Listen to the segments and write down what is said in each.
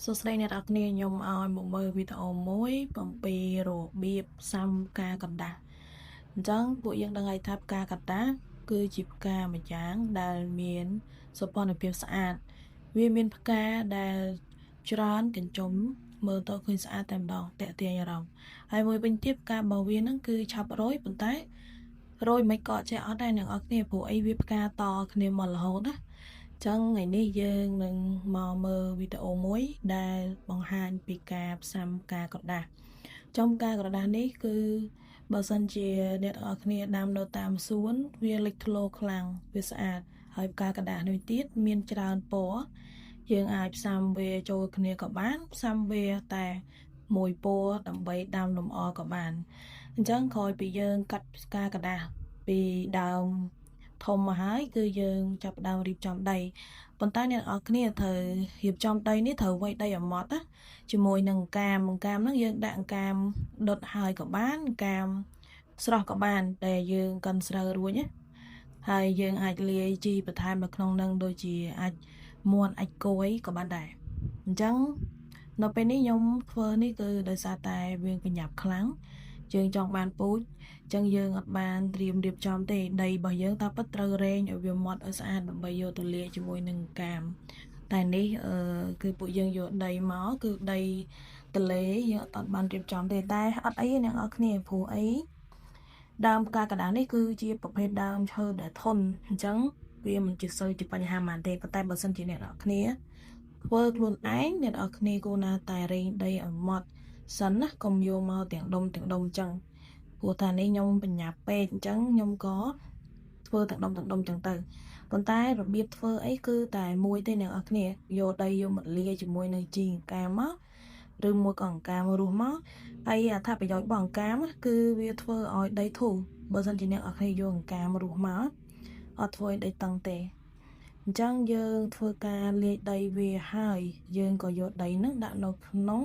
សួស្តីអ្នកនរគ្នាខ្ញុំឲ្យមកមើលវីដេអូមួយអំពីរបៀបផ្សំផ្កាកណ្ដាស់អញ្ចឹងពួកយើងដឹងហើយថាផ្កាកណ្ដាស់គឺជាផ្កាមួយយ៉ាងដែលមានសោភ័ណភាពស្អាតវាមានផ្កាដែលច្រើនកញ្ចុំមើលទៅឃើញស្អាតតែម្ដងទាក់ទាញអារម្មណ៍ហើយមួយវិញទៀតផ្ការបស់វាហ្នឹងគឺឆាប់រោយប៉ុន្តែរោយមិនក៏ចេះអត់ដែរអ្នកនរគ្នាព្រោះអីវាផ្កាតគ្នាមករហូតណាចឹងថ្ងៃនេះយើងនឹងមកមើលវីដេអូមួយដែលបង្ហាញពីការផ្សំផ្កាក្រដាសចំផ្កាក្រដាសនេះគឺបើសិនជាអ្នកនរគ្នាដាំនៅតាមសួនវាលេចធ្លោខ្លាំងវាស្អាតហើយផ្កាក្រដាសនេះទៀតមានច្រើនពណ៌យើងអាចផ្សំវាចូលគ្នាក៏បានផ្សំវាតែមួយពណ៌ដើម្បីដាំលម្អក៏បានអញ្ចឹងក្រោយពីយើងកាត់ផ្កាក្រដាសពីដើមធំមកហើយគឺយើងចាប់ផ្ដើមរៀបចំដីប៉ុន្តែអ្នកនរគ្នាត្រូវរៀបចំដីនេះត្រូវវាយដីឲ្យម៉ត់ណាជាមួយនឹងកាមហ្នឹងយើងដាក់កាមដុតហើយក៏បានកាមស្រស់ក៏បានតែយើងកិនស្រូវរួចណាហើយយើងអាចលាយជីបន្ថែមនៅក្នុងនឹងដូចជាអាចមាន់អាចគួយក៏បានដែរអញ្ចឹងនៅពេលនេះខ្ញុំធ្វើនេះគឺដោយសារតែវាកញ្ញាប់ខ្លាំងយើងចង់បានពូជអញ្ចឹងយើងអត់បានត្រៀមរៀបចំទេដីរបស់យើងតាមពិតត្រូវរែងឲ្យវាម៉ត់ឲ្យស្អាតដើម្បីយកទៅលាយជាមួយនឹងកាមតែនេះគឺពួកយើងយកដីមកគឺដីទលេយើងអត់បានរៀបចំទេតែអត់អីទេអ្នកនរគ្នាព្រោះអីដើមផ្កាកណ្ដាលនេះគឺជាប្រភេទដើមឈើដែលធន់អញ្ចឹងវាមិនជាសូវជាបញ្ហាហ្មងទេប៉ុន្តែបើសិនជាអ្នកនរគ្នាធ្វើខ្លួនឯងអ្នកនរគ្នាគួរណាតែរែងដីឲ្យម៉ត់សិនណាកុំយកមកទាំងដុំអញ្ចឹងព្រោះថានេះខ្ញុំបញ្ញាប់ពេកអញ្ចឹងខ្ញុំក៏ធ្វើទាំងដុំអញ្ចឹងទៅប៉ុន្តែរបៀបធ្វើអីគឺតែមួយទេអ្នកនរគ្នាយកដីយកមកលាយជាមួយនឹងជីអង្កាមមកឬមួយក៏អង្កាមរស់មកហើយអត្ថប្រយោជន៍របស់អង្កាមគឺវាធ្វើឲ្យដីធូរបើសិនជាអ្នកនរគ្នាយកអង្កាមរស់មកអត់ធ្វើឲ្យដីតឹងទេអញ្ចឹងយើងធ្វើការលាយដីវាហើយយើងក៏យកដីហ្នឹងដាក់នៅក្នុង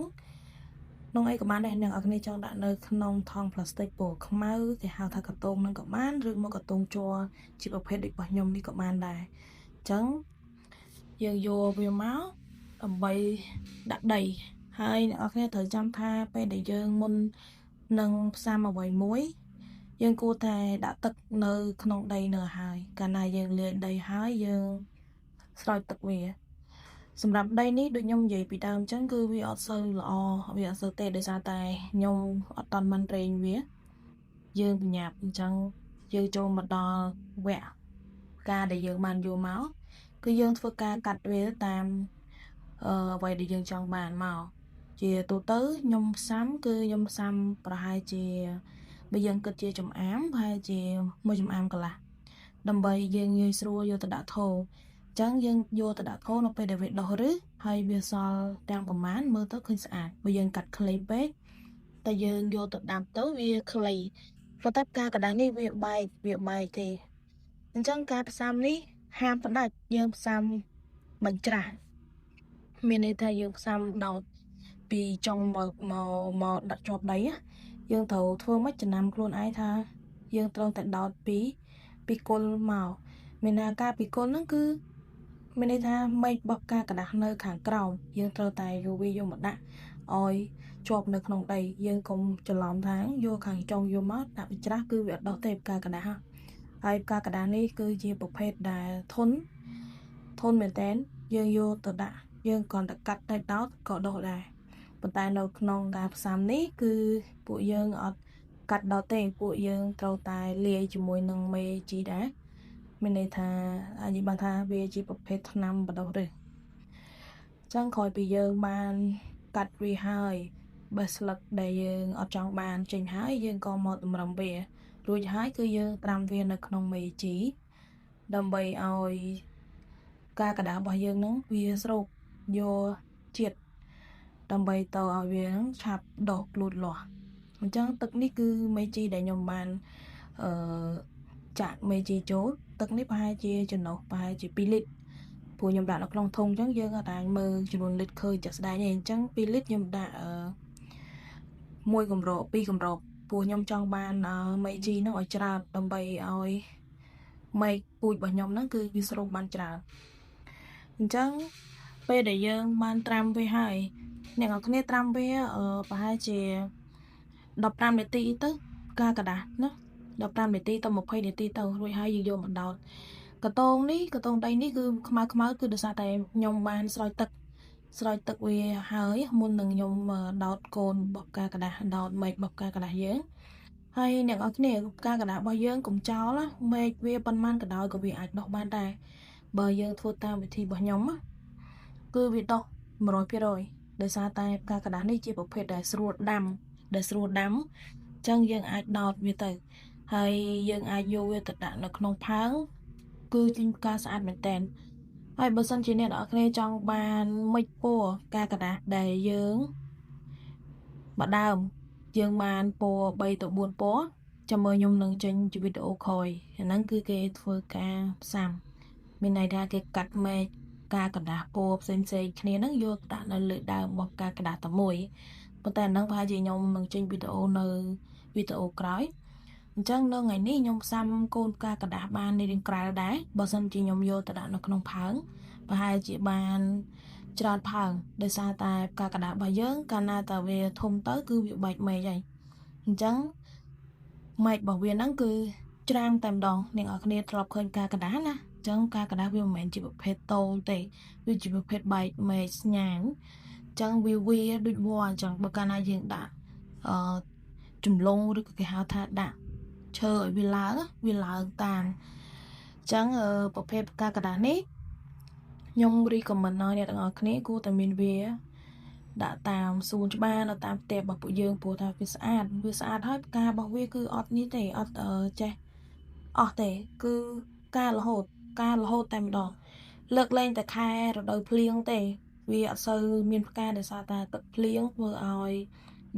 អីក៏បានដែរអ្នកនរគ្នាចង់ដាក់នៅក្នុងថង់ប្លាស្ទិកពណ៌ខ្មៅគេហៅថាកាតុងហ្នឹងក៏បានឬមកកាតុងជ័រជាប្រភេទដូចរបស់ខ្ញុំនេះក៏បានដែរអញ្ចឹងយើងយកវាមកដើម្បីដាក់ដីហើយអ្នកនរគ្នាត្រូវចាំថាពេលដែលយើងមុននឹងផ្សំអ្វីមួយយើងគួរតែដាក់ទឹកនៅក្នុងដីនៅហើយកាលណាយើងលាយដីហើយយើងស្រោចទឹកវាសម្រាប់ដីនេះដូចខ្ញុំនិយាយពីដើមអញ្ចឹងគឺវាអត់សូវល្អវាអត់សូវទេដោយសារតែខ្ញុំអត់តាន់បានរែងវាយើងបញ្ញាប់អញ្ចឹងយើងចូលមកដល់វគ្គការដែលយើងបានយកមកគឺយើងធ្វើការកាត់វាតាមអ្វីដែលយើងចង់បានមកជាទូទៅខ្ញុំផ្សំប្រហែលជាបើយើងគិតជាចំអាមប្រហែលជាមួយចំអាមកន្លះដើម្បីយើងងាយស្រួលយកទៅដាក់ថូអញ្ចឹងយើងយកទៅដាក់ថូនៅពេលដែលវាដុះឬហើយវាសល់ទាំងប្រមាណមើលទៅឃើញស្អាតបើយើងកាត់ខ្លីពេកតែយើងយកទៅដាំទៅវាខ្លីប៉ុន្តែផ្កាកណ្ដាស់នេះវាបែកទេអញ្ចឹងការផ្សំនេះហាមផ្ដាច់យើងផ្សំមិនច្រាស់មានន័យថាយើងផ្សំដោតពីចុងមកដាក់ជាប់ដីយើងត្រូវធ្វើម៉េចចំណាំខ្លួនឯងថាយើងត្រូវតែដោតពីគល់មកមានថាការពីគល់ហ្នឹងគឺមានន័យថាមែករបស់ផ្កាកណ្ដាស់នៅខាងក្រោមយើងត្រូវតែយកវាយកមកដាក់ឲ្យជាប់នៅក្នុងដីយើងកុំច្រឡំថាយកខាងចុងយកមកដាក់ពីច្រាស់គឺវាអត់ដោះទេផ្កាកណ្ដាស់ហើយផ្កាកណ្ដាស់នេះគឺជាប្រភេទដែលធន់មែនតើយើងយកទៅដាក់យើងគ្រាន់តែកាត់តែដោតក៏ដុះដែរប៉ុន្តែនៅក្នុងការផ្សំនេះគឺពួកយើងអត់កាត់ដោតទេពួកយើងត្រូវតែលាយជាមួយនឹងមេជីដែរមានន័យថាអាចនិយាយបានថាវាជាប្រភេទថ្នាំបដោះឬចឹងក្រោយពីយើងបានកាត់វាហើយបើស្លឹកដែលយើងអត់ចង់បានចេញហើយយើងក៏មកតម្រឹមវារួចហើយគឺយើងត្រាំវានៅក្នុងមេជីដើម្បីឲ្យការកណ្ដាលរបស់យើងហ្នឹងវាស្រូបយកជាតិដើម្បីទៅឲ្យវាឆាប់ដុះលូតលាស់អញ្ចឹងទឹកនេះគឺមេជីដែលខ្ញុំបានចាក់មេជីចូលទឹកនេះប្រហែលជាចំណុះប្រហែលជា2លីត្រព្រោះខ្ញុំដាក់នៅក្នុងធុងអញ្ចឹងយើងអាចមើលចំនួនលីត្រឃើញចាក់ស្ដែងទេអញ្ចឹង2លីត្រខ្ញុំដាក់1គម្រប2គម្របព្រោះខ្ញុំចង់បានមេជីនោះឲ្យច្រើនដើម្បីឲ្យមេពូជរបស់ខ្ញុំហ្នឹងគឺវាស្រូបបានច្រើនអញ្ចឹង ពេលដែលយើងបានត្រាំវាហើយអ្នកនរគ្នាត្រាំវាប្រហែលជា15នាទីទៅការកដាស់ណា15នាទីទៅ20នាទីទៅរួចហើយយើងយកមកដោតកតងដីនេះគឺខ្មៅគឺដោយសារតែខ្ញុំបានស្រោចទឹកវាហើយមុននឹងខ្ញុំដោតកូនរបស់ផ្កាកដាស់ដោតមែករបស់ផ្កាកដាស់យើងហើយអ្នកនរគ្នាផ្កាកដាស់របស់យើងកុំចោលមែកវាប៉ុន្មានក៏ដោយក៏វាអាចដុះបានដែរបើយើងធ្វើតាមវិធីរបស់ខ្ញុំគឺវាដុះ 100% ដោយសារតែផ្កាកដាស់នេះជាប្រភេទដែលស្រួលដាំអញ្ចឹងយើងអាចដោតវាទៅហើយយើងអាចយកវាទៅដាក់នៅក្នុងផើងគឺចេញផ្កាស្អាតមែនតើហើយបើសិនជាអ្នកនរគ្នាចង់បានមិចពណ៌ផ្កាកដាស់ដែលយើងបដើមយើងបានពណ៌3ទៅ4ពណ៌ចាំមើលខ្ញុំនឹងចេញជាវីដេអូក្រោយហ្នឹងគឺគេធ្វើការផ្សាំមានន័យថាគេកាត់មែកផ្កាកដាស់ពណ៌ផ្សេងគ្នាហ្នឹងយកដាក់នៅលើដើមរបស់ផ្កាកដាស់តែមួយប៉ុន្តែហ្នឹងប្រហែលជាខ្ញុំនឹងចេញវីដេអូនៅវីដេអូក្រោយអញ្ចឹងនៅថ្ងៃនេះខ្ញុំផ្សាំកូនផ្កាកដាស់បាននៅរាងក្រៅដែរបើសិនជាខ្ញុំយកទៅដាក់នៅក្នុងផើងប្រហែលជាបានច្រើនផើងដោយសារតែផ្កាកដាស់របស់យើងកាលណាតែវាធំទៅគឺវាបែកមែកហើយអញ្ចឹងមែករបស់វាហ្នឹងគឺច្រាំងតែម្ដងអ្នកនរគ្នាធ្លាប់ឃើញផ្កាកដាស់ណាអញ្ចឹងផ្កាកដាស់វាមិនមែនជាប្រភេទតូលទេវាជាប្រភេទបែកមែកស្ញាងអញ្ចឹងវាដូចវល្លិអញ្ចឹងបើកាលណាយើងដាក់ជំលងឬក៏គេហៅថាដាក់ឈើឲ្យវាឡើងតាមអញ្ចឹងប្រភេទផ្កាកដាស់នេះខ្ញុំរីកមិនឲ្យអ្នកទាំងអស់គ្នាគួរតែមានវាដាក់តាមសួនច្បារនៅតាមផ្ទះរបស់ពួកយើងព្រោះថាវាស្អាតហើយផ្ការបស់វាគឺអត់នេះទេអត់ចេះអស់ទេគឺការរហូតតែម្ដងលើកលែងតែខែរដូវភ្លៀងទេវាអត់សូវមានផ្កាដោយសារតែទឹកភ្លៀងធ្វើឲ្យ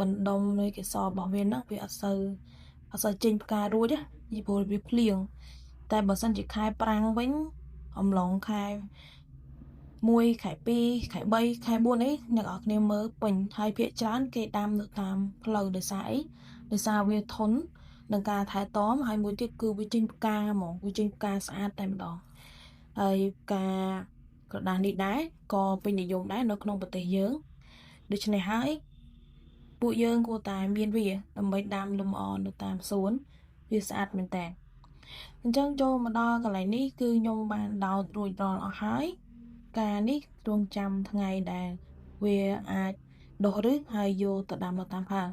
បណ្ដុំនៃកេសររបស់វាហ្នឹងវាអត់សូវចេញផ្ការួចពីព្រោះវាភ្លៀងតែបើសិនជាខែប្រាំងវិញអំឡុងខែ1ខែ2ខែ3ខែ4អីអ្នកនរគ្នាមើលពេញហើយភាគច្រើនគេដាំនៅតាមផ្លូវដោយសារអីដោយសារវាធន់នឹងការថែទាំហើយមួយទៀតគឺវាចេញផ្កាហ្មងវាចេញផ្កាស្អាតតែម្ដងហើយផ្កាក្រដាស់នេះដែរក៏ពេញនិយមដែរនៅក្នុងប្រទេសយើងដូច្នេះហើយពួកយើងគួរតែមានវាដើម្បីដាំលម្អនៅតាមសួនវាស្អាតមែនតើអញ្ចឹងចូលមកដល់កន្លែងនេះគឺខ្ញុំបានដោតរួចរាល់អស់ហើយការនេះរងចាំថ្ងៃដែលវាអាចដុះឫសហើយយកទៅដាំនៅតាមផើង